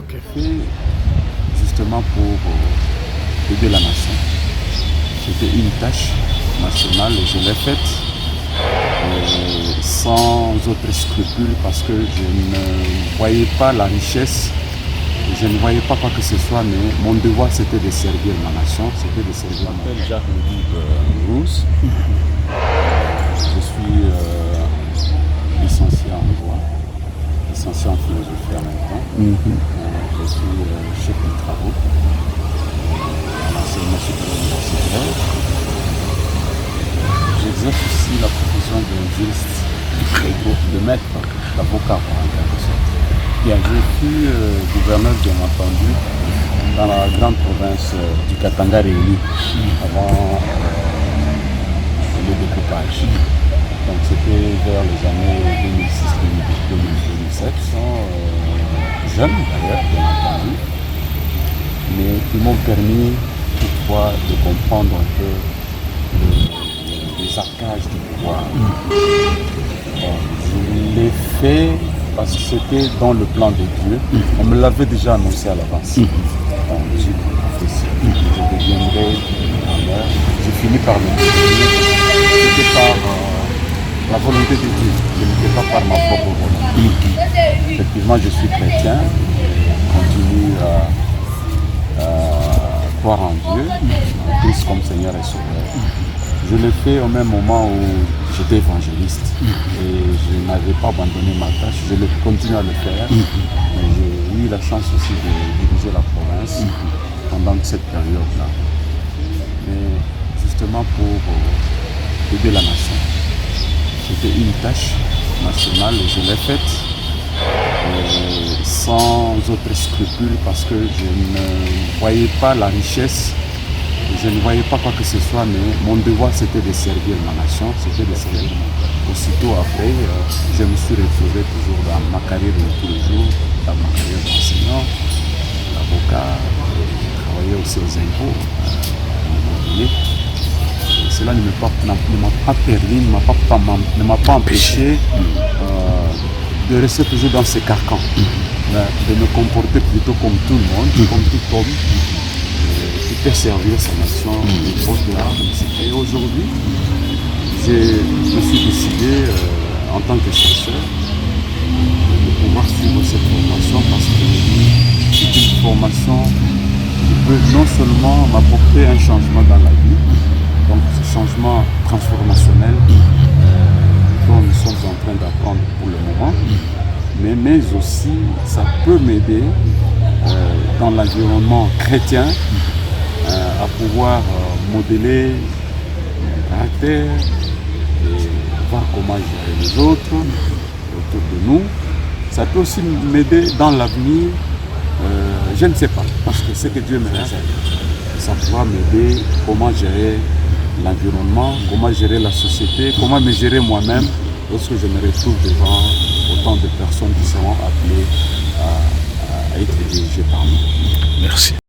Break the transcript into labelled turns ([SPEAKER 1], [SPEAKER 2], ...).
[SPEAKER 1] fait justement pour aider la nation. C'était une tâche nationale et je l'ai faite sans autre scrupule parce que je ne voyais pas la richesse, je ne voyais pas quoi que ce soit, mais mon devoir c'était de servir ma nation, c'était de servir. Je m'appelle Jacques Rousse, je suis licencié en droit, licencié en philosophie en même temps. Je suis chef de travaux à l'enseignement supérieur universitaire. J'exerce aussi la profession de juriste, de maître, d'avocat en quelque sorte. Bien, je suis gouverneur, bien entendu, dans la grande province du Katanga réuni avant le découpage. Donc c'était vers les années 2006-2007, jeunes d'ailleurs, bien entendu, mais qui m'ont permis toutefois de comprendre un peu les arcages du pouvoir. Je l'ai fait parce que c'était dans le plan de Dieu. On me l'avait déjà annoncé à l'avance. Donc j'ai professé, je deviendrai gouverneur. J'ai fini par le devenir. C'était par la volonté de Dieu. Je n'étais pas par ma propre volonté. Effectivement, je suis chrétien. Je continue à croire en Dieu, en Christ comme Seigneur et Sauveur. Je l'ai fait au même moment où j'étais évangéliste et je n'avais pas abandonné ma tâche, je continue à le faire. Mais j'ai eu la chance aussi de diriger la province pendant cette période-là. Mais justement pour aider la nation. C'était une tâche nationale et je l'ai faite sans autre scrupule parce que je ne voyais pas la richesse. Je ne voyais pas quoi que ce soit, mais mon devoir c'était de servir ma nation, c'était de servir. Aussitôt après, je me suis retrouvé toujours dans ma carrière de tous les jours, dans ma carrière d'enseignant, d'avocat, travaillé aussi aux impôts à un moment donné. Et cela ne m'a pas permis, ne m'a pas empêché de rester toujours dans ces carcans, de me comporter plutôt comme tout le monde, comme tout homme. Qui peut servir sa nation au-delà. Et aujourd'hui, je me suis décidé, en tant que chercheur, de pouvoir suivre cette formation parce que c'est une formation qui peut non seulement m'apporter un changement dans la vie, donc ce changement transformationnel dont nous sommes en train d'apprendre pour le moment, mais aussi ça peut m'aider dans l'environnement chrétien à pouvoir modeler mon caractère et voir comment gérer les autres autour de nous. Ça peut aussi m'aider dans l'avenir, je ne sais pas, parce que c'est que Dieu me réserve. Ça pourra m'aider comment gérer l'environnement, comment gérer la société, comment me gérer moi-même lorsque je me retrouve devant autant de personnes qui seront appelées à être dirigées par nous.
[SPEAKER 2] Merci.